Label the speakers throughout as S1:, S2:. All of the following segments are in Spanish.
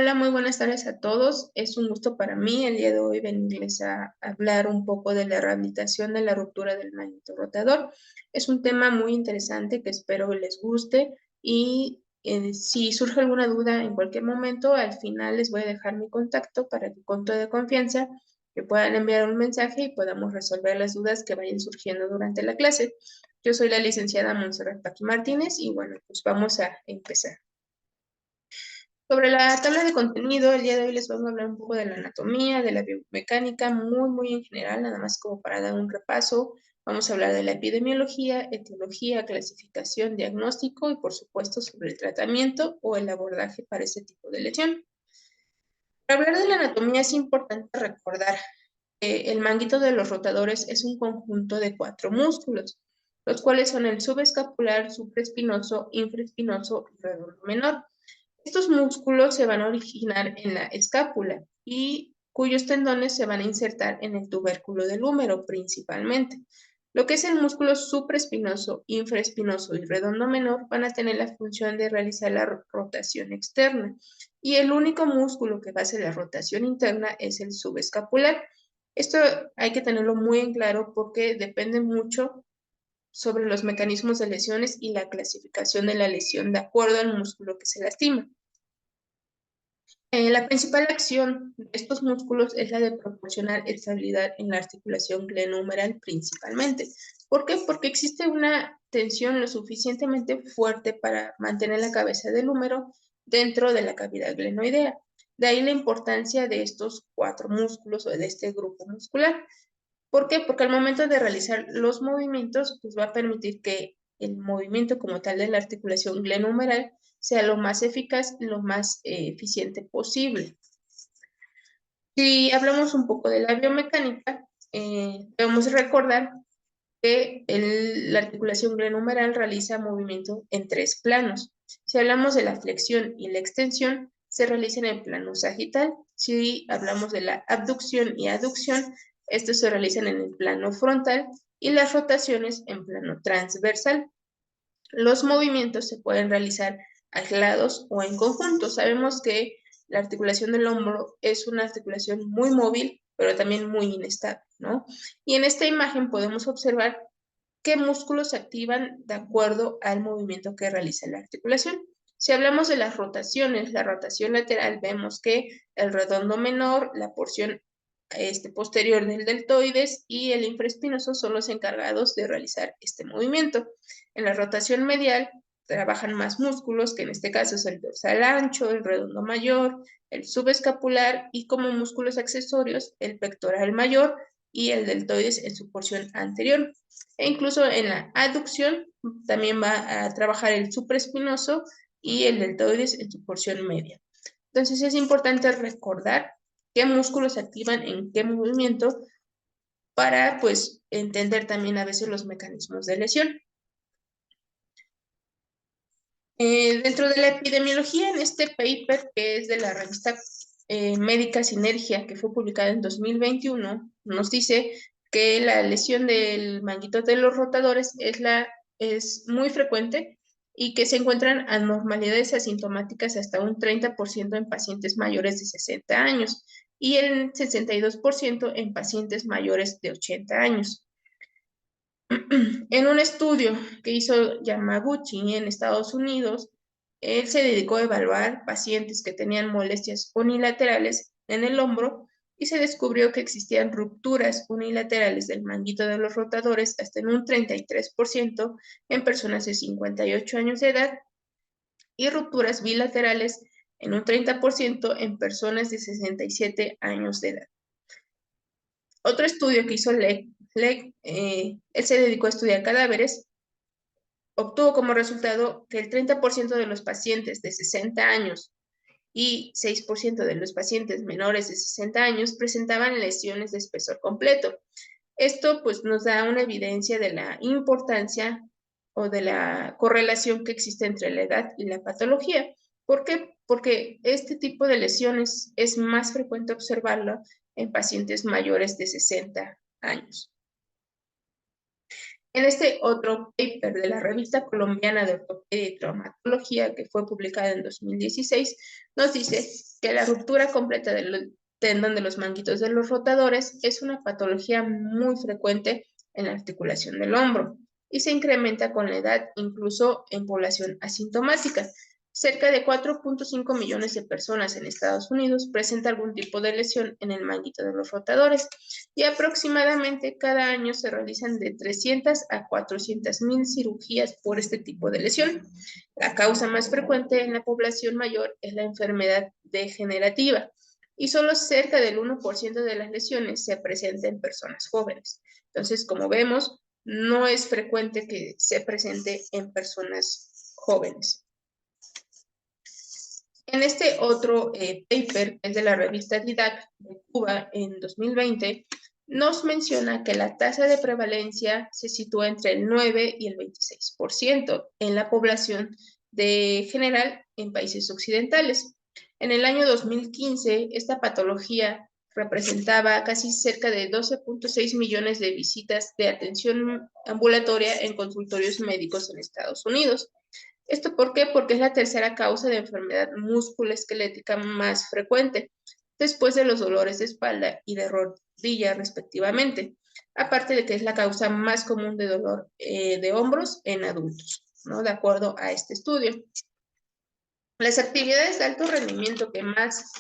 S1: Hola, muy buenas tardes a todos. Es un gusto para mí el día de hoy venirles a hablar un poco de la rehabilitación de la ruptura del manguito rotador. Es un tema muy interesante que espero les guste y si surge alguna duda en cualquier momento, al final les voy a dejar mi contacto para que con toda confianza me puedan enviar un mensaje y podamos resolver las dudas que vayan surgiendo durante la clase. Yo soy la licenciada Montserrat Paqui Martínez y bueno, pues vamos a empezar. Sobre la tabla de contenido, el día de hoy les vamos a hablar un poco de la anatomía, de la biomecánica, muy en general, nada más como para dar un repaso. Vamos a hablar de la epidemiología, etiología, clasificación, diagnóstico y por supuesto sobre el tratamiento o el abordaje para ese tipo de lesión. Para hablar de la anatomía es importante recordar que el manguito de los rotadores es un conjunto de 4 músculos, los cuales son el subescapular, supraespinoso, infraespinoso y redondo menor. Estos músculos se van a originar en la escápula y cuyos tendones se van a insertar en el tubérculo del húmero principalmente. Lo que es el músculo supraespinoso, infraespinoso y redondo menor van a tener la función de realizar la rotación externa. Y el único músculo que va a hacer la rotación interna es el subescapular. Esto hay que tenerlo muy en claro porque depende mucho sobre los mecanismos de lesiones y la clasificación de la lesión de acuerdo al músculo que se lastima. La principal acción de estos músculos es la de proporcionar estabilidad en la articulación glenohumeral principalmente. ¿Por qué? Porque existe una tensión lo suficientemente fuerte para mantener la cabeza del húmero dentro de la cavidad glenoidea. De ahí la importancia de estos 4 músculos o de este grupo muscular. ¿Por qué? Porque al momento de realizar los movimientos, pues va a permitir que el movimiento como tal de la articulación glenohumeral sea lo más eficaz, lo más eficiente posible. Si hablamos un poco de la biomecánica, debemos recordar que la articulación glenohumeral realiza movimiento en 3 planos. Si hablamos de la flexión y la extensión, se realiza en el plano sagital. Si hablamos de la abducción y aducción, estos se realizan en el plano frontal y las rotaciones en plano transversal. Los movimientos se pueden realizar aislados o en conjunto. Sabemos que la articulación del hombro es una articulación muy móvil, pero también muy inestable, ¿no? Y en esta imagen podemos observar qué músculos se activan de acuerdo al movimiento que realiza la articulación. Si hablamos de las rotaciones, la rotación lateral, vemos que el redondo menor, la porción posterior del deltoides y el infraespinoso son los encargados de realizar este movimiento. En la rotación medial trabajan más músculos, que en este caso es el dorsal ancho, el redondo mayor, el subescapular y como músculos accesorios, el pectoral mayor y el deltoides en su porción anterior. E incluso en la aducción también va a trabajar el supraespinoso y el deltoides en su porción media. Entonces es importante recordar qué músculos se activan en qué movimiento para pues entender también a veces los mecanismos de lesión. Dentro de la epidemiología, en este paper que es de la revista Médica Sinergia, que fue publicada en 2021, nos dice que la lesión del manguito de los rotadores es muy frecuente y que se encuentran anormalidades asintomáticas hasta un 30% en pacientes mayores de 60 años y el 62% en pacientes mayores de 80 años. En un estudio que hizo Yamaguchi en Estados Unidos, él se dedicó a evaluar pacientes que tenían molestias unilaterales en el hombro y se descubrió que existían rupturas unilaterales del manguito de los rotadores hasta en un 33% en personas de 58 años de edad y rupturas bilaterales en un 30% en personas de 67 años de edad. Otro estudio que hizo Leck, él se dedicó a estudiar cadáveres, obtuvo como resultado que el 30% de los pacientes de 60 años y 6% de los pacientes menores de 60 años presentaban lesiones de espesor completo. Esto pues nos da una evidencia de la importancia o de la correlación que existe entre la edad y la patología. ¿Por qué? Porque este tipo de lesiones es más frecuente observarlo en pacientes mayores de 60 años. En este otro paper de la Revista Colombiana de Ortopedia y Traumatología, que fue publicada en 2016, nos dice que la ruptura completa del tendón de los manguitos de los rotadores es una patología muy frecuente en la articulación del hombro y se incrementa con la edad, incluso en población asintomática. Cerca de 4.5 millones de personas en Estados Unidos presentan algún tipo de lesión en el manguito de los rotadores y aproximadamente cada año se realizan de 300 a 400,000 cirugías por este tipo de lesión. La causa más frecuente en la población mayor es la enfermedad degenerativa y solo cerca del 1% de las lesiones se presenta en personas jóvenes. Entonces, como vemos, no es frecuente que se presente en personas jóvenes. En este otro paper, que es de la revista DIDAC de Cuba en 2020, nos menciona que la tasa de prevalencia se sitúa entre el 9 y el 26% en la población de general en países occidentales. En el año 2015, esta patología representaba casi cerca de 12.6 millones de visitas de atención ambulatoria en consultorios médicos en Estados Unidos. ¿Esto por qué? Porque es la tercera causa de enfermedad musculoesquelética más frecuente, después de los dolores de espalda y de rodilla respectivamente, aparte de que es la causa más común de dolor de hombros en adultos, ¿no? De acuerdo a este estudio. Las actividades de alto rendimiento que más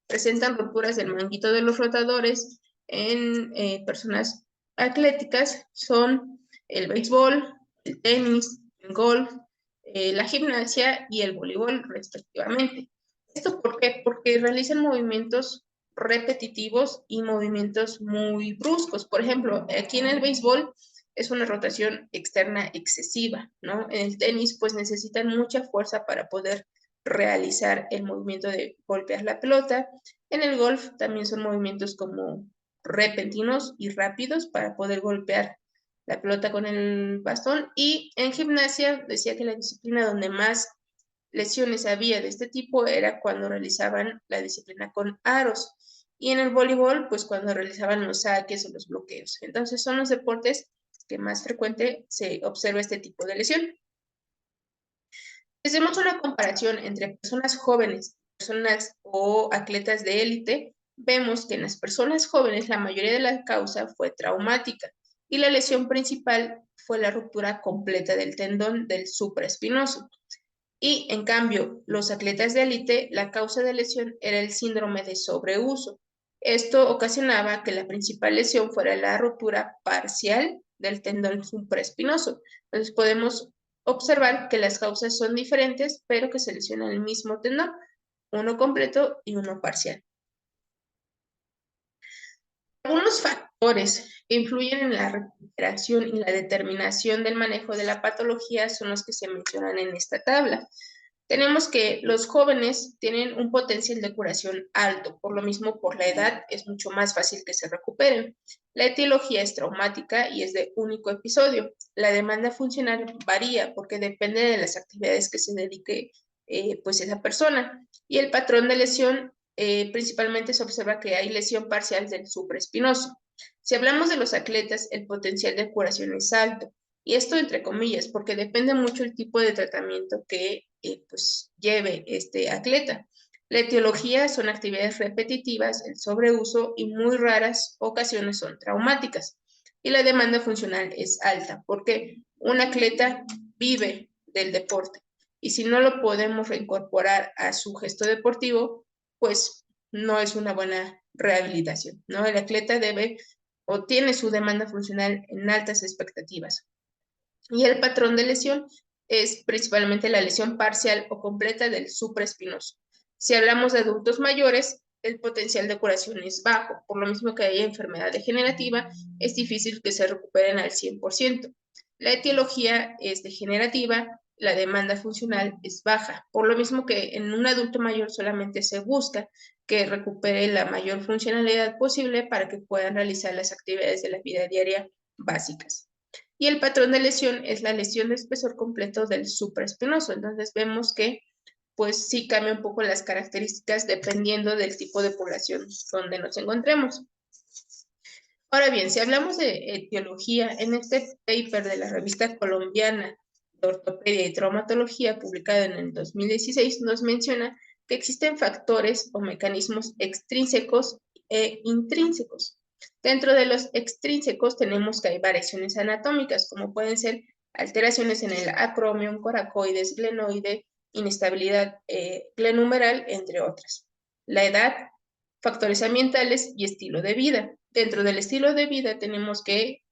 S1: presentan rupturas del manguito de los rotadores en personas atléticas son el béisbol, el tenis, el golf, la gimnasia y el voleibol respectivamente. ¿Esto por qué? Porque realizan movimientos repetitivos y movimientos muy bruscos. Por ejemplo, aquí en el béisbol es una rotación externa excesiva, ¿no? En el tenis pues necesitan mucha fuerza para poder realizar el movimiento de golpear la pelota. En el golf también son movimientos como repentinos y rápidos para poder golpear la pelota con el bastón. Y en gimnasia decía que la disciplina donde más lesiones había de este tipo era cuando realizaban la disciplina con aros. Y en el voleibol, pues cuando realizaban los saques o los bloqueos. Entonces son los deportes que más frecuente se observa este tipo de lesión. Si hacemos una comparación entre personas jóvenes, personas o atletas de élite, vemos que en las personas jóvenes la mayoría de la causa fue traumática y la lesión principal fue la ruptura completa del tendón del supraespinoso. Y en cambio, los atletas de élite, la causa de lesión era el síndrome de sobreuso. Esto ocasionaba que la principal lesión fuera la ruptura parcial del tendón supraespinoso. Entonces podemos observar que las causas son diferentes, pero que se lesiona el mismo tendón, uno completo y uno parcial. Algunos factores que influyen en la recuperación y la determinación del manejo de la patología son los que se mencionan en esta tabla. Tenemos que los jóvenes tienen un potencial de curación alto, por lo mismo por la edad es mucho más fácil que se recuperen. La etiología es traumática y es de único episodio. La demanda funcional varía porque depende de las actividades que se dedique pues esa persona. Y el patrón de lesión principalmente se observa que hay lesión parcial del supraespinoso. Si hablamos de los atletas, el potencial de curación es alto. Y esto entre comillas, porque depende mucho el tipo de tratamiento que pues, lleve este atleta. La etiología son actividades repetitivas, el sobreuso y muy raras ocasiones son traumáticas. Y la demanda funcional es alta, porque un atleta vive del deporte. Y si no lo podemos reincorporar a su gesto deportivo, pues no es una buena rehabilitación, ¿no? El atleta debe o tiene su demanda funcional en altas expectativas. Y el patrón de lesión es principalmente la lesión parcial o completa del supraespinoso. Si hablamos de adultos mayores, el potencial de curación es bajo, por lo mismo que hay enfermedad degenerativa, es difícil que se recuperen al 100%. La etiología es degenerativa, la demanda funcional es baja, por lo mismo que en un adulto mayor solamente se busca que recupere la mayor funcionalidad posible para que puedan realizar las actividades de la vida diaria básicas. Y el patrón de lesión es la lesión de espesor completo del supraespinoso. Entonces vemos que pues sí cambia un poco las características dependiendo del tipo de población donde nos encontremos. Ahora bien, si hablamos de etiología, en este paper de la revista colombiana de ortopedia y traumatología publicado en el 2016 nos menciona que existen factores o mecanismos extrínsecos e intrínsecos. Dentro de los extrínsecos tenemos que hay variaciones anatómicas, como pueden ser alteraciones en el acromion, coracoides, glenoide, inestabilidad glenumeral, entre otras. La edad, factores ambientales y estilo de vida. Dentro del estilo de vida tenemos que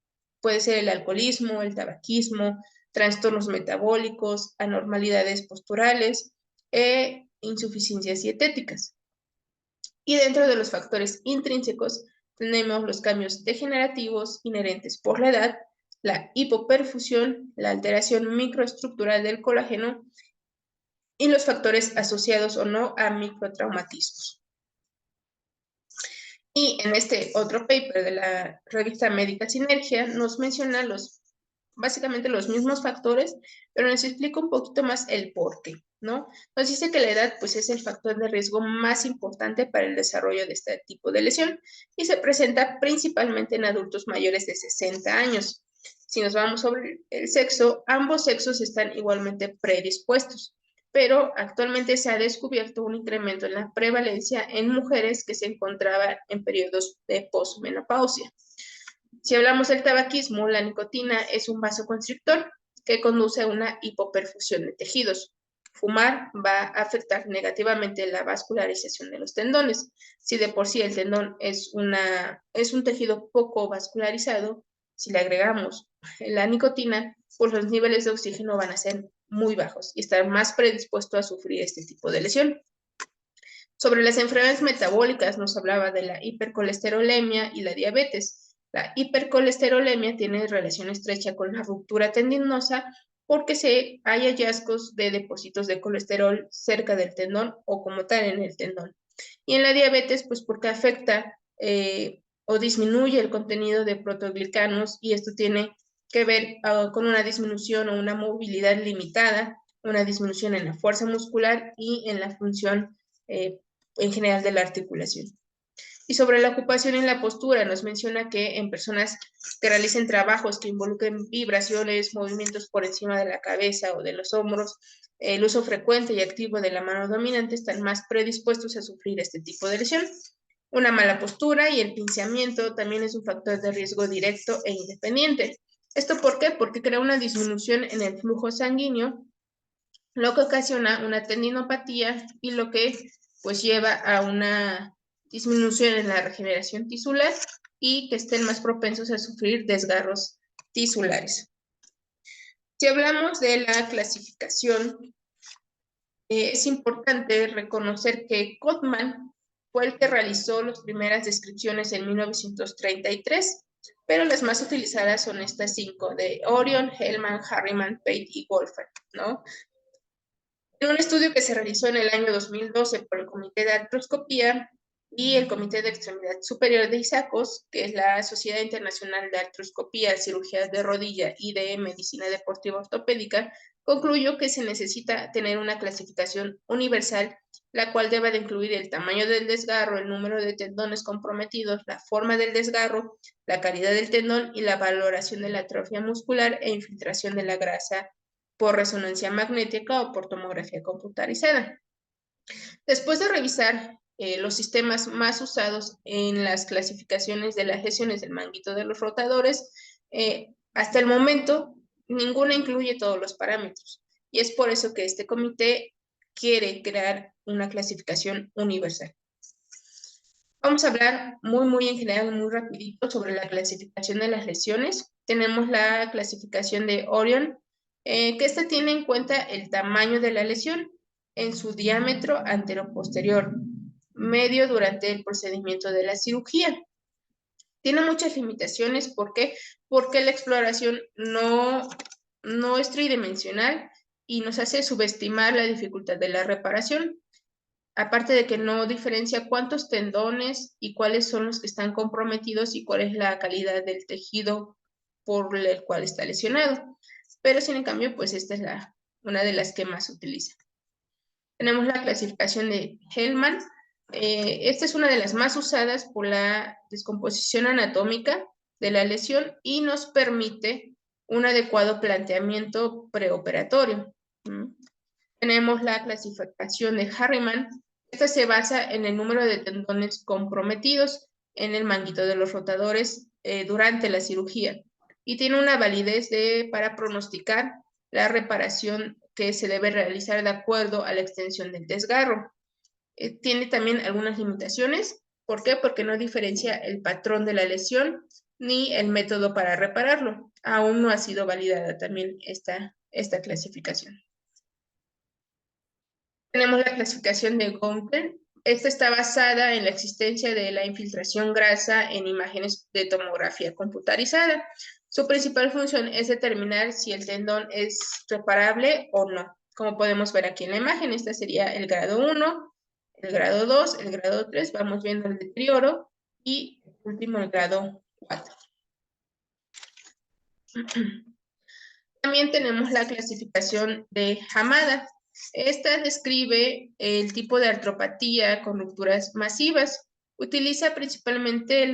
S1: puede ser el alcoholismo, el tabaquismo, trastornos metabólicos, anormalidades posturales e insuficiencias dietéticas. Y dentro de los factores intrínsecos tenemos los cambios degenerativos inherentes por la edad, la hipoperfusión, la alteración microestructural del colágeno y los factores asociados o no a microtraumatismos. Y en este otro paper de la revista Médica Sinergia nos menciona básicamente los mismos factores, pero nos explica un poquito más el por qué, ¿no? Nos dice que la edad pues es el factor de riesgo más importante para el desarrollo de este tipo de lesión y se presenta principalmente en adultos mayores de 60 años. Si nos vamos sobre el sexo, ambos sexos están igualmente predispuestos, pero actualmente se ha descubierto un incremento en la prevalencia en mujeres que se encontraban en periodos de posmenopausia. Si hablamos del tabaquismo, la nicotina es un vasoconstrictor que conduce a una hipoperfusión de tejidos. Fumar va a afectar negativamente la vascularización de los tendones. Si de por sí el tendón es un tejido poco vascularizado, si le agregamos la nicotina, pues los niveles de oxígeno van a ser muy bajos y estar más predispuesto a sufrir este tipo de lesión. Sobre las enfermedades metabólicas nos hablaba de la hipercolesterolemia y la diabetes. La hipercolesterolemia tiene relación estrecha con la ruptura tendinosa porque hay hallazgos de depósitos de colesterol cerca del tendón o como tal en el tendón. Y en la diabetes, pues porque afecta o disminuye el contenido de proteoglicanos y esto tiene que ver con una disminución o una movilidad limitada, una disminución en la fuerza muscular y en la función en general de la articulación. Y sobre la ocupación y la postura, nos menciona que en personas que realicen trabajos que involucren vibraciones, movimientos por encima de la cabeza o de los hombros, el uso frecuente y activo de la mano dominante están más predispuestos a sufrir este tipo de lesión. Una mala postura y el pinzamiento también es un factor de riesgo directo e independiente. ¿Esto por qué? Porque crea una disminución en el flujo sanguíneo, lo que ocasiona una tendinopatía y lo que pues lleva a una disminución en la regeneración tisular y que estén más propensos a sufrir desgarros tisulares. Si hablamos de la clasificación, es importante reconocer que Codman fue el que realizó las primeras descripciones en 1933, pero las más utilizadas son estas 5, de Orion, Hellman, Harriman, Pate y Wolfram, ¿no? En un estudio que se realizó en el año 2012 por el Comité de Artroscopía y el Comité de Extremidad Superior de ISACOS, que es la Sociedad Internacional de Artroscopía, Cirugía de Rodilla y de Medicina Deportiva Ortopédica, concluyó que se necesita tener una clasificación universal, la cual debe de incluir el tamaño del desgarro, el número de tendones comprometidos, la forma del desgarro, la calidad del tendón y la valoración de la atrofia muscular e infiltración de la grasa por resonancia magnética o por tomografía computarizada. Después de revisar los sistemas más usados en las clasificaciones de las lesiones del manguito de los rotadores, hasta el momento ninguna incluye todos los parámetros y es por eso que este comité quiere crear una clasificación universal. Vamos a hablar muy en general, muy rapidito sobre la clasificación de las lesiones. Tenemos la clasificación de Orion, que esta tiene en cuenta el tamaño de la lesión en su diámetro anteroposterior medio durante el procedimiento de la cirugía. Tiene muchas limitaciones, ¿por qué? Porque la exploración no es tridimensional y nos hace subestimar la dificultad de la reparación. Aparte de que no diferencia cuántos tendones y cuáles son los que están comprometidos y cuál es la calidad del tejido por el cual está lesionado. Pero sin en cambio, pues esta es una de las que más se utiliza. Tenemos la clasificación de Hellman. Esta es una de las más usadas por la descomposición anatómica de la lesión y nos permite un adecuado planteamiento preoperatorio. Tenemos la clasificación de Harriman. Esta se basa en el número de tendones comprometidos en el manguito de los rotadores durante la cirugía y tiene una validez para pronosticar la reparación que se debe realizar de acuerdo a la extensión del desgarro. Tiene también algunas limitaciones. ¿Por qué? Porque no diferencia el patrón de la lesión ni el método para repararlo. Aún no ha sido validada también esta clasificación. Tenemos la clasificación de Gunther. Esta está basada en la existencia de la infiltración grasa en imágenes de tomografía computarizada. Su principal función es determinar si el tendón es reparable o no. Como podemos ver aquí en la imagen, esta sería el grado 1, el grado 2, el grado 3, vamos viendo el deterioro y el último el grado 4. También tenemos la clasificación de Hamada. Esta describe el tipo de artropatía con rupturas masivas. Utiliza principalmente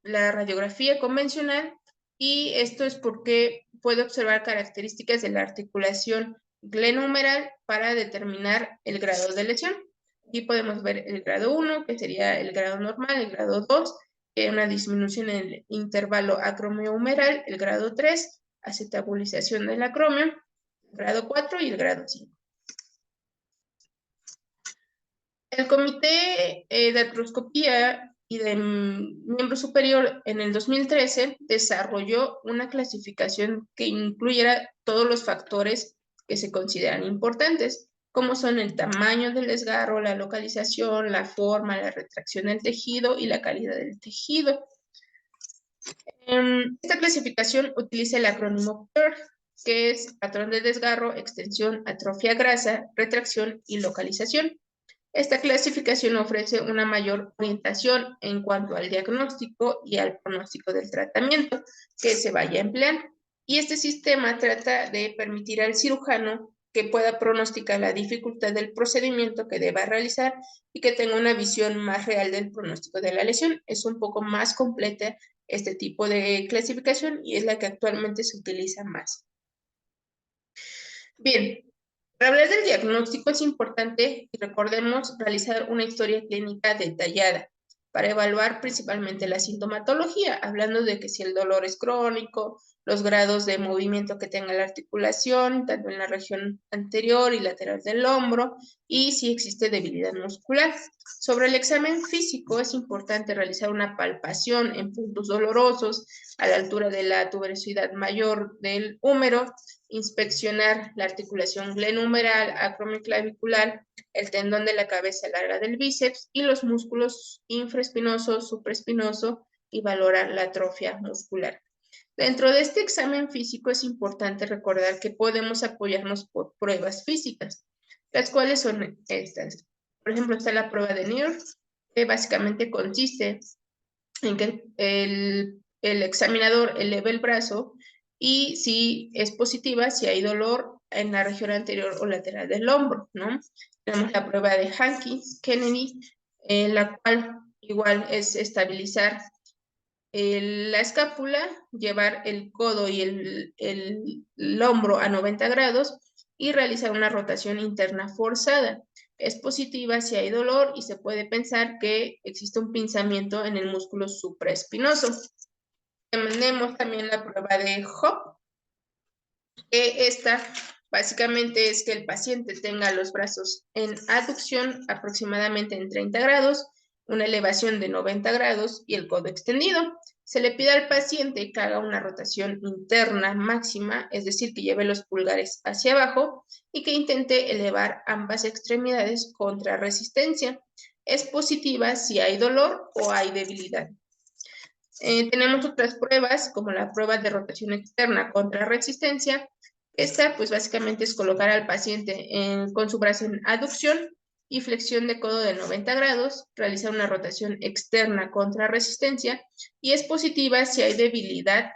S1: la radiografía convencional y esto es porque puede observar características de la articulación glenohumeral para determinar el grado de lesión. Aquí podemos ver el grado 1, que sería el grado normal, el grado 2, una disminución en el intervalo acromiohumeral, el grado 3, acetabulización del acromio, el grado 4 y el grado 5. El Comité de Artroscopía y de Miembro Superior en el 2013 desarrolló una clasificación que incluyera todos los factores que se consideran importantes, como son el tamaño del desgarro, la localización, la forma, la retracción del tejido y la calidad del tejido. Esta clasificación utiliza el acrónimo PERG, que es patrón de desgarro, extensión, atrofia grasa, retracción y localización. Esta clasificación ofrece una mayor orientación en cuanto al diagnóstico y al pronóstico del tratamiento que se vaya a emplear. Y este sistema trata de permitir al cirujano que pueda pronosticar la dificultad del procedimiento que deba realizar y que tenga una visión más real del pronóstico de la lesión. Es un poco más completa este tipo de clasificación y es la que actualmente se utiliza más. Bien, para hablar del diagnóstico es importante, y recordemos, realizar una historia clínica detallada para evaluar principalmente la sintomatología, hablando de que si el dolor es crónico, los grados de movimiento que tenga la articulación, tanto en la región anterior y lateral del hombro, y si existe debilidad muscular. Sobre el examen físico es importante realizar una palpación en puntos dolorosos a la altura de la tuberosidad mayor del húmero, inspeccionar la articulación glenohumeral, acromioclavicular, el tendón de la cabeza larga del bíceps y los músculos infraespinoso, supraespinoso y valorar la atrofia muscular. Dentro de este examen físico es importante recordar que podemos apoyarnos por pruebas físicas, las cuales son estas. Por ejemplo, está la prueba de NIRF, que básicamente consiste en que el examinador eleve el brazo y si es positiva, si hay dolor en la región anterior o lateral del hombro, ¿no? Tenemos la prueba de Hankins-Kennedy, la cual igual es estabilizar la escápula, llevar el codo y el hombro a 90 grados y realizar una rotación interna forzada. Es positiva si hay dolor y se puede pensar que existe un pinzamiento en el músculo supraespinoso. Tenemos también la prueba de Hop, que esta básicamente es que el paciente tenga los brazos en aducción aproximadamente en 30 grados, una elevación de 90 grados y el codo extendido. Se le pide al paciente que haga una rotación interna máxima, es decir, que lleve los pulgares hacia abajo y que intente elevar ambas extremidades contra resistencia. Es positiva si hay dolor o hay debilidad. Tenemos otras pruebas, como la prueba de rotación externa contra resistencia. Esta, pues básicamente es colocar al paciente con su brazo en aducción y flexión de codo de 90 grados, realizar una rotación externa contra resistencia y es positiva si hay debilidad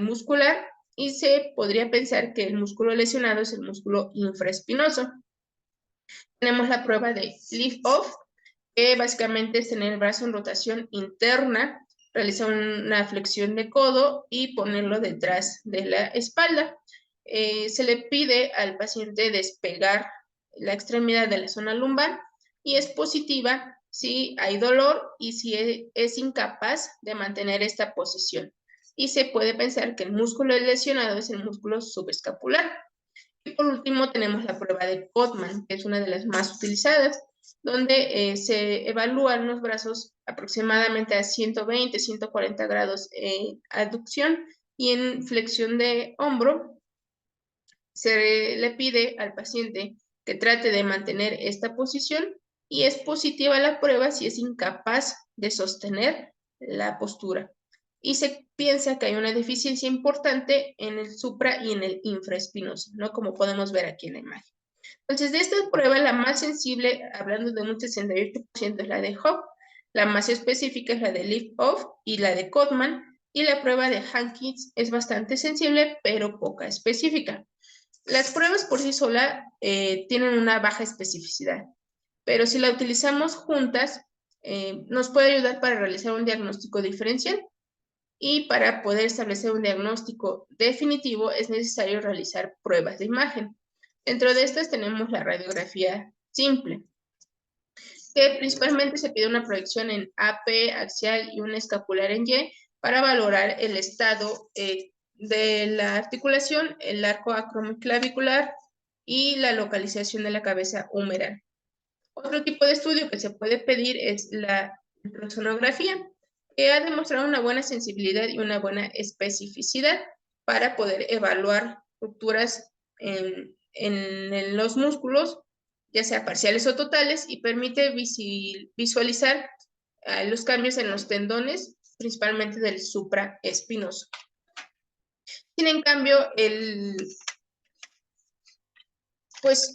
S1: muscular y se podría pensar que el músculo lesionado es el músculo infraespinoso. Tenemos la prueba de lift-off, que básicamente es tener el brazo en rotación interna, realizar una flexión de codo y ponerlo detrás de la espalda. se le pide al paciente despegar la extremidad de la zona lumbar y es positiva si hay dolor y si es incapaz de mantener esta posición. Y se puede pensar que el músculo lesionado es el músculo subescapular. Y por último tenemos la prueba de Codman, que es una de las más utilizadas, donde se evalúan los brazos aproximadamente a 120, 140 grados en aducción y en flexión de hombro. Se le pide al paciente que trate de mantener esta posición y es positiva la prueba si es incapaz de sostener la postura. Y se piensa que hay una deficiencia importante en el supra y en el infraespinoso, ¿no? Como podemos ver aquí en la imagen. Entonces, de esta prueba, la más sensible, hablando de un 68%, es la de Hop, la más específica es la de Lift-Off y la de Codman, y la prueba de Hankins es bastante sensible, pero poca específica. Las pruebas por sí solas tienen una baja especificidad, pero si la utilizamos juntas, nos puede ayudar para realizar un diagnóstico diferencial y para poder establecer un diagnóstico definitivo es necesario realizar pruebas de imagen. Dentro de estas tenemos la radiografía simple, que principalmente se pide una proyección en AP, axial y una escapular en Y para valorar el estado de la articulación, el arco acromiclavicular y la localización de la cabeza humeral. Otro tipo de estudio que se puede pedir es la ultrasonografía, que ha demostrado una buena sensibilidad y una buena especificidad para poder evaluar rupturas en los músculos, ya sea parciales o totales, y permite visualizar los cambios en los tendones, principalmente del supraespinoso. En cambio, el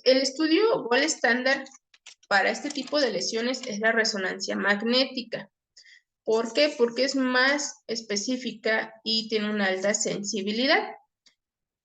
S1: estudio gold estándar para este tipo de lesiones es la resonancia magnética. ¿Por qué? Porque es más específica y tiene una alta sensibilidad,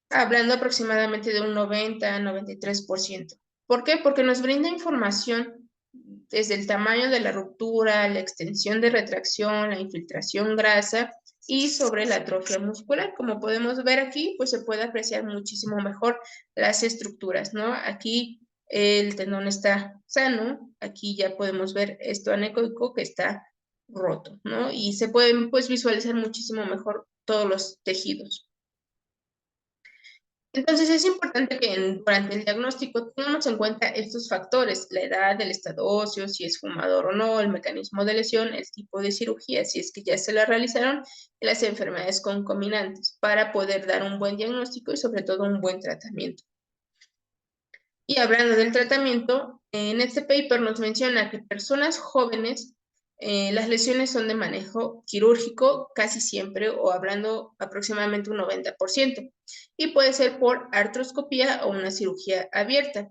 S1: hablando aproximadamente de un 90-93%. ¿Por qué? Porque nos brinda información desde el tamaño de la ruptura, la extensión de retracción, la infiltración grasa y sobre la atrofia muscular. Como podemos ver aquí, pues se puede apreciar muchísimo mejor las estructuras, ¿no? Aquí el tendón está sano, aquí ya podemos ver esto anecoico que está roto, ¿no? Y se pueden pues visualizar muchísimo mejor todos los tejidos. Entonces es importante que durante el diagnóstico tengamos en cuenta estos factores: la edad, el estado óseo, si es fumador o no, el mecanismo de lesión, el tipo de cirugía, si es que ya se la realizaron, y las enfermedades concomitantes, para poder dar un buen diagnóstico y sobre todo un buen tratamiento. Y hablando del tratamiento, en este paper nos menciona que personas jóvenes, las lesiones son de manejo quirúrgico casi siempre, o hablando aproximadamente un 90%, y puede ser por artroscopía o una cirugía abierta.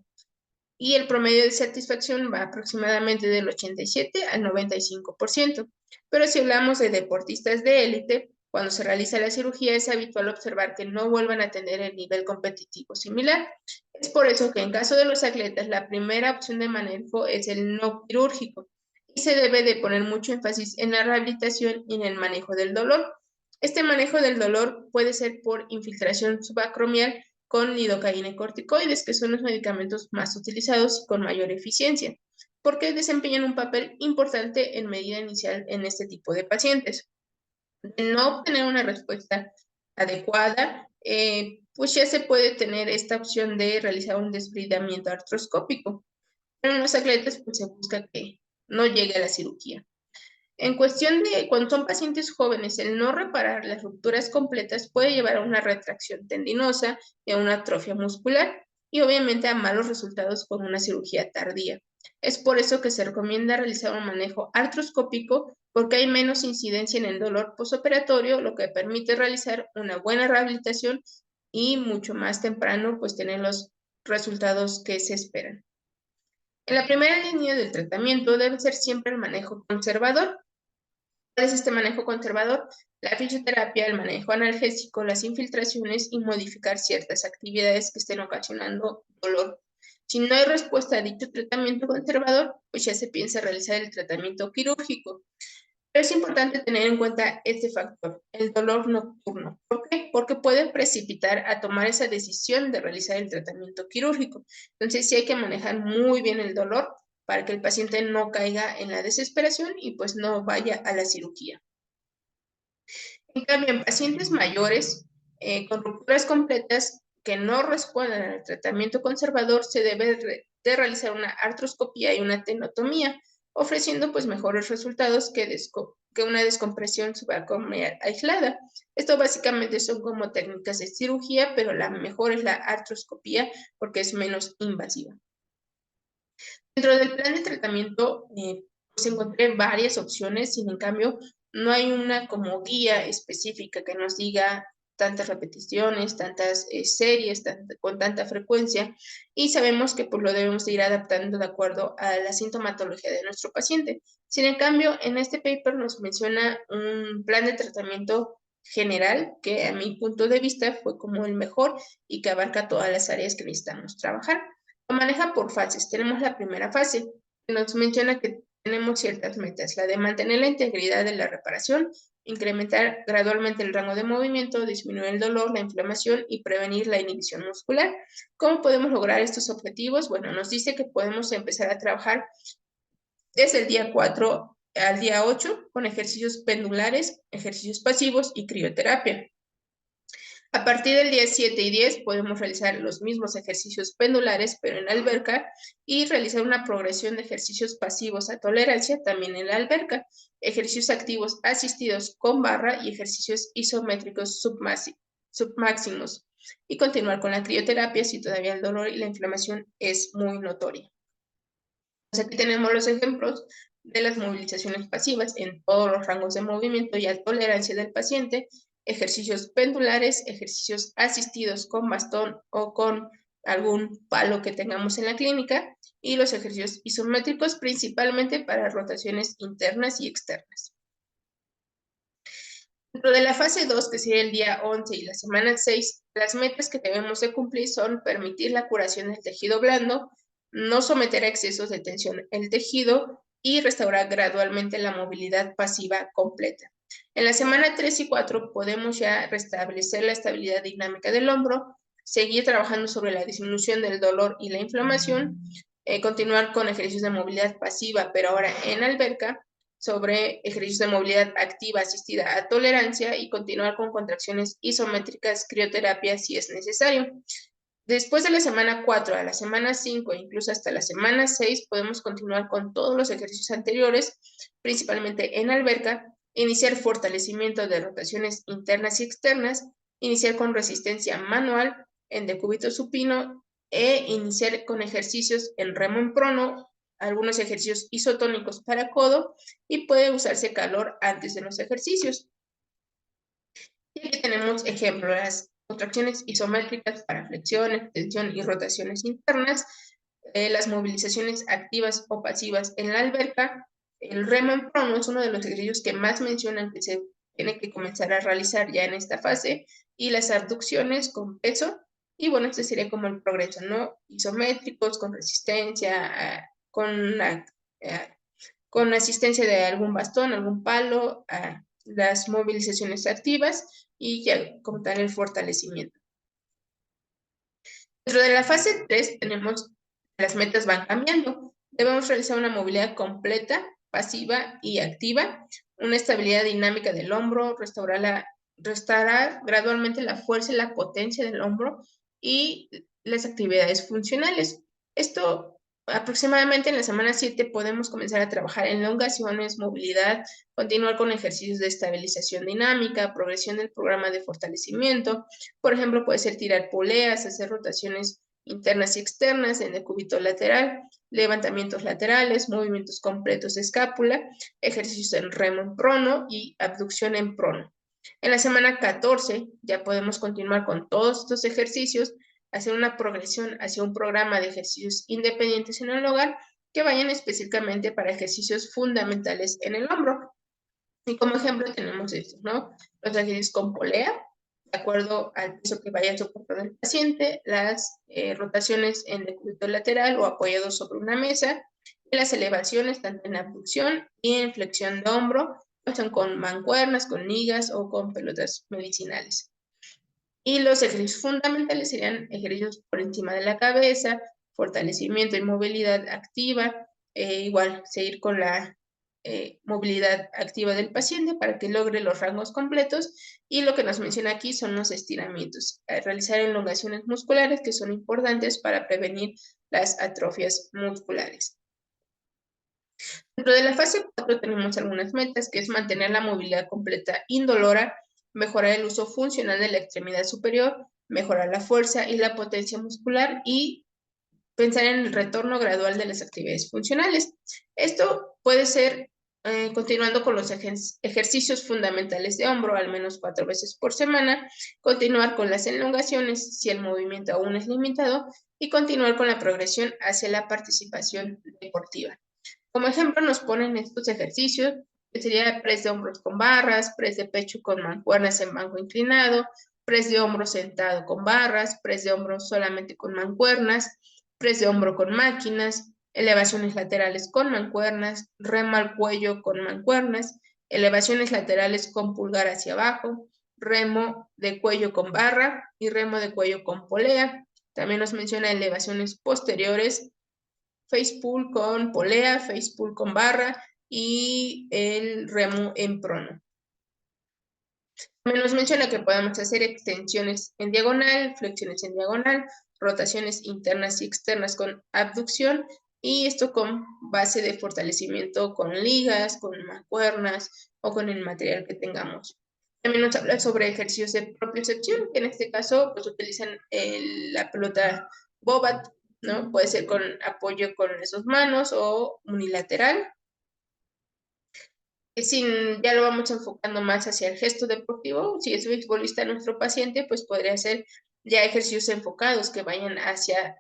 S1: Y el promedio de satisfacción va aproximadamente del 87 al 95%. Pero si hablamos de deportistas de élite, cuando se realiza la cirugía es habitual observar que no vuelvan a tener el nivel competitivo similar. Es por eso que en caso de los atletas la primera opción de manejo es el no quirúrgico y se debe de poner mucho énfasis en la rehabilitación y en el manejo del dolor. Este manejo del dolor puede ser por infiltración subacromial con lidocaína y corticoides, que son los medicamentos más utilizados y con mayor eficiencia, porque desempeñan un papel importante en medida inicial en este tipo de pacientes. De no obtener una respuesta adecuada, pues ya se puede tener esta opción de realizar un desbridamiento artroscópico. Pero en los atletas, pues se busca que no llegue a la cirugía. En cuestión de cuando son pacientes jóvenes, el no reparar las rupturas completas puede llevar a una retracción tendinosa y a una atrofia muscular y obviamente a malos resultados con una cirugía tardía. Es por eso que se recomienda realizar un manejo artroscópico, porque hay menos incidencia en el dolor postoperatorio, lo que permite realizar una buena rehabilitación y mucho más temprano pues tener los resultados que se esperan. En la primera línea del tratamiento debe ser siempre el manejo conservador. ¿Cuál es este manejo conservador? La fisioterapia, el manejo analgésico, las infiltraciones y modificar ciertas actividades que estén ocasionando dolor. Si no hay respuesta a dicho tratamiento conservador, pues ya se piensa realizar el tratamiento quirúrgico. Pero es importante tener en cuenta este factor, el dolor nocturno. ¿Por qué? Porque puede precipitar a tomar esa decisión de realizar el tratamiento quirúrgico. Entonces sí hay que manejar muy bien el dolor para que el paciente no caiga en la desesperación y pues no vaya a la cirugía. En cambio, en pacientes mayores con rupturas completas que no respondan al tratamiento conservador, se debe de realizar una artroscopía y una tenotomía, ofreciendo pues mejores resultados que una descompresión subacromial aislada. Esto básicamente son como técnicas de cirugía, pero la mejor es la artroscopía porque es menos invasiva. Dentro del plan de tratamiento, pues encontré varias opciones, sin en cambio, no hay una como guía específica que nos diga tantas repeticiones, tantas series, con tanta frecuencia, y sabemos que pues lo debemos de ir adaptando de acuerdo a la sintomatología de nuestro paciente. Sin en cambio, en este paper nos menciona un plan de tratamiento general que a mi punto de vista fue como el mejor y que abarca todas las áreas que necesitamos trabajar. Lo maneja por fases. Tenemos la primera fase, que nos menciona que tenemos ciertas metas, la de mantener la integridad de la reparación, incrementar gradualmente el rango de movimiento, disminuir el dolor, la inflamación y prevenir la inhibición muscular. ¿Cómo podemos lograr estos objetivos? Bueno, nos dice que podemos empezar a trabajar desde el día 4 al día 8 con ejercicios pendulares, ejercicios pasivos y crioterapia. A partir del día 7 y 10 podemos realizar los mismos ejercicios pendulares, pero en la alberca, y realizar una progresión de ejercicios pasivos a tolerancia también en la alberca, ejercicios activos asistidos con barra y ejercicios isométricos submáximos, y continuar con la crioterapia si todavía el dolor y la inflamación es muy notoria. Entonces aquí tenemos los ejemplos de las movilizaciones pasivas en todos los rangos de movimiento y a tolerancia del paciente, ejercicios pendulares, ejercicios asistidos con bastón o con algún palo que tengamos en la clínica, y los ejercicios isométricos principalmente para rotaciones internas y externas. Dentro de la fase 2, que sería el día 11 y la semana 6, las metas que debemos de cumplir son permitir la curación del tejido blando, no someter a excesos de tensión el tejido y restaurar gradualmente la movilidad pasiva completa. En la semana 3 y 4 podemos ya restablecer la estabilidad dinámica del hombro, seguir trabajando sobre la disminución del dolor y la inflamación, continuar con ejercicios de movilidad pasiva, pero ahora en alberca, sobre ejercicios de movilidad activa asistida a tolerancia y continuar con contracciones isométricas, crioterapia si es necesario. Después de la semana 4 a la semana 5 e incluso hasta la semana 6 podemos continuar con todos los ejercicios anteriores, principalmente en alberca, iniciar fortalecimiento de rotaciones internas y externas, iniciar con resistencia manual en decúbito supino e iniciar con ejercicios en remo en prono, algunos ejercicios isotónicos para codo, y puede usarse calor antes de los ejercicios. Y aquí tenemos ejemplos, las contracciones isométricas para flexión, extensión y rotaciones internas, las movilizaciones activas o pasivas en la alberca. El remo en prono es uno de los ejercicios que más mencionan que se tiene que comenzar a realizar ya en esta fase, y las abducciones con peso. Y bueno, este sería como el progreso, ¿no? Isométricos, con resistencia, con asistencia de algún bastón, algún palo, las movilizaciones activas y ya como tal el fortalecimiento. Dentro de la fase 3 tenemos las metas van cambiando. Debemos realizar una movilidad completa, pasiva y activa, una estabilidad dinámica del hombro, restaurar gradualmente la fuerza y la potencia del hombro y las actividades funcionales. Esto aproximadamente en la semana 7 podemos comenzar a trabajar en elongaciones, movilidad, continuar con ejercicios de estabilización dinámica, progresión del programa de fortalecimiento. Por ejemplo, puede ser tirar poleas, hacer rotaciones internas y externas en decúbito lateral, levantamientos laterales, movimientos completos de escápula, ejercicios en remo en prono y abducción en prono. En la semana 14 ya podemos continuar con todos estos ejercicios, hacer una progresión hacia un programa de ejercicios independientes en el hogar que vayan específicamente para ejercicios fundamentales en el hombro. Y como ejemplo tenemos estos, ¿no? Los ejercicios con polea, de acuerdo al peso que vaya soportando el paciente, las rotaciones en decúbito lateral o apoyados sobre una mesa, y las elevaciones tanto en abducción y en flexión de hombro, son con mancuernas, con ligas o con pelotas medicinales. Y los ejercicios fundamentales serían ejercicios por encima de la cabeza, fortalecimiento y movilidad activa, igual seguir con la movilidad activa del paciente para que logre los rangos completos, y lo que nos menciona aquí son los estiramientos, realizar elongaciones musculares que son importantes para prevenir las atrofias musculares. Dentro de la fase 4 tenemos algunas metas, que es mantener la movilidad completa indolora, mejorar el uso funcional de la extremidad superior, mejorar la fuerza y la potencia muscular y pensar en el retorno gradual de las actividades funcionales. Esto puede ser continuando con los ejercicios fundamentales de hombro al menos 4 veces por semana, continuar con las elongaciones si el movimiento aún es limitado y continuar con la progresión hacia la participación deportiva. Como ejemplo nos ponen estos ejercicios, que sería press de hombros con barras, press de pecho con mancuernas en banco inclinado, press de hombro sentado con barras, press de hombro solamente con mancuernas, press de hombro con máquinas, elevaciones laterales con mancuernas, remo al cuello con mancuernas, elevaciones laterales con pulgar hacia abajo, remo de cuello con barra y remo de cuello con polea. También nos menciona elevaciones posteriores, face pull con polea, face pull con barra y el remo en prono. También nos menciona que podemos hacer extensiones en diagonal, flexiones en diagonal, rotaciones internas y externas con abducción, y esto con base de fortalecimiento con ligas, con mancuernas o con el material que tengamos. También nos habla sobre ejercicios de propiocepción, que en este caso pues utilizan la pelota Bobat, ¿no? Puede ser con apoyo con las dos manos o unilateral. Ya lo vamos enfocando más hacia el gesto deportivo. Si es beisbolista nuestro paciente, pues podría ser ya ejercicios enfocados que vayan hacia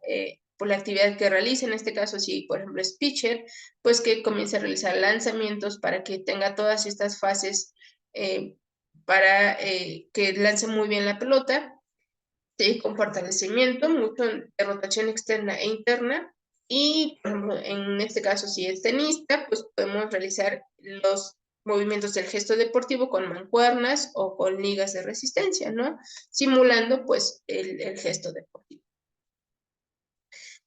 S1: por la actividad que realice. En este caso, si por ejemplo es pitcher, pues que comience a realizar lanzamientos para que tenga todas estas fases para que lance muy bien la pelota. Sí, con fortalecimiento, mucho de rotación externa e interna. Y, por ejemplo, en este caso, si es tenista, pues podemos realizar los movimientos del gesto deportivo con mancuernas o con ligas de resistencia, ¿no? Simulando, pues, el gesto deportivo.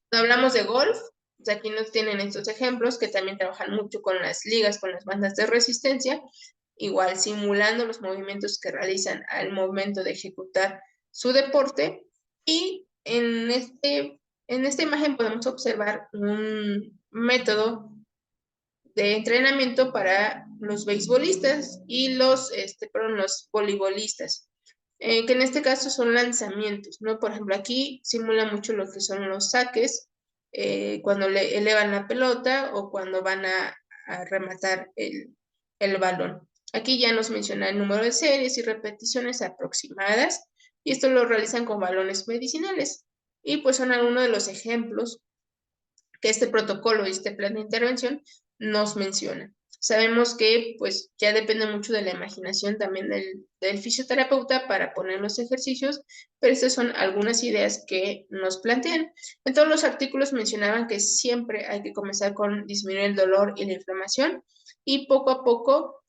S1: Cuando hablamos de golf, pues aquí nos tienen estos ejemplos que también trabajan mucho con las ligas, con las bandas de resistencia, igual simulando los movimientos que realizan al momento de ejecutar su deporte. Y en esta imagen podemos observar un método de entrenamiento para los beisbolistas y los voleibolistas, que en este caso son lanzamientos, ¿no? Por ejemplo, aquí simula mucho lo que son los saques, cuando le elevan la pelota o cuando van a rematar el balón. Aquí ya nos menciona el número de series y repeticiones aproximadas, y esto lo realizan con balones medicinales. Y pues son algunos de los ejemplos que este protocolo y este plan de intervención nos menciona. Sabemos que pues ya depende mucho de la imaginación también del fisioterapeuta para poner los ejercicios, pero estas son algunas ideas que nos plantean. En todos los artículos mencionaban que siempre hay que comenzar con disminuir el dolor y la inflamación y poco a poco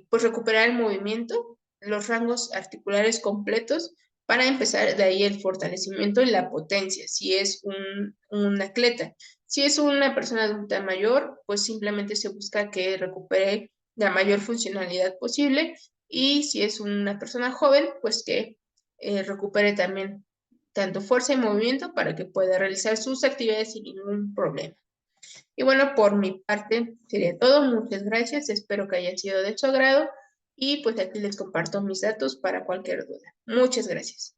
S1: pues recuperar el movimiento, los rangos articulares completos para empezar de ahí el fortalecimiento y la potencia, si es un atleta. Si es una persona adulta mayor, pues simplemente se busca que recupere la mayor funcionalidad posible, y si es una persona joven, pues que recupere también tanto fuerza y movimiento para que pueda realizar sus actividades sin ningún problema. Y bueno, por mi parte sería todo. Muchas gracias. Espero que haya sido de su agrado y pues aquí les comparto mis datos para cualquier duda. Muchas gracias.